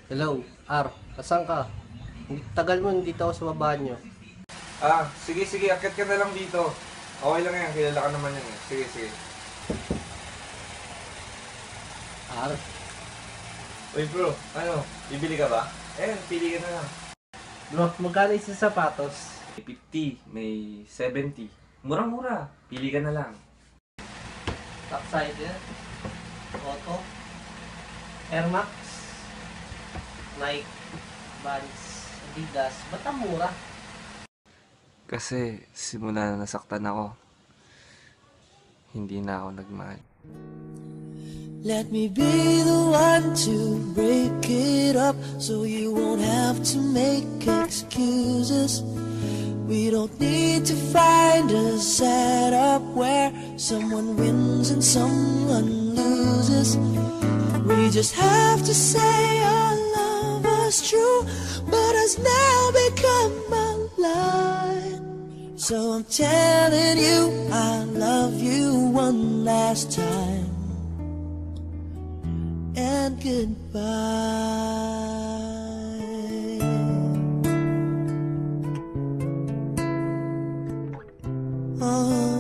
Hello, R. Asan ka? Tagal mo, nandito ako sa banyo. Sige, sige, akit ka na lang dito. Okay lang yan, kilala ka naman yan eh. Sige, sige. R, Uy bro, ano, bibili ka ba? Pili ka na lang. bro, magkano isa sapatos? May 50, may 70. Murang-mura, pili ka na lang. Topsider, Otto, Air Max, Nike, Vans, Adidas. Ba't ang mura? Kasi simula na nasaktan ako, hindi na ako nagmahal. Let me be the one to break it up so you won't have to make excuses. We don't need to find a setup where someone wins and someone loses. We just have to say our love was true, but has now become a lie. So I'm telling you, I love you one last time. And goodbye. Oh.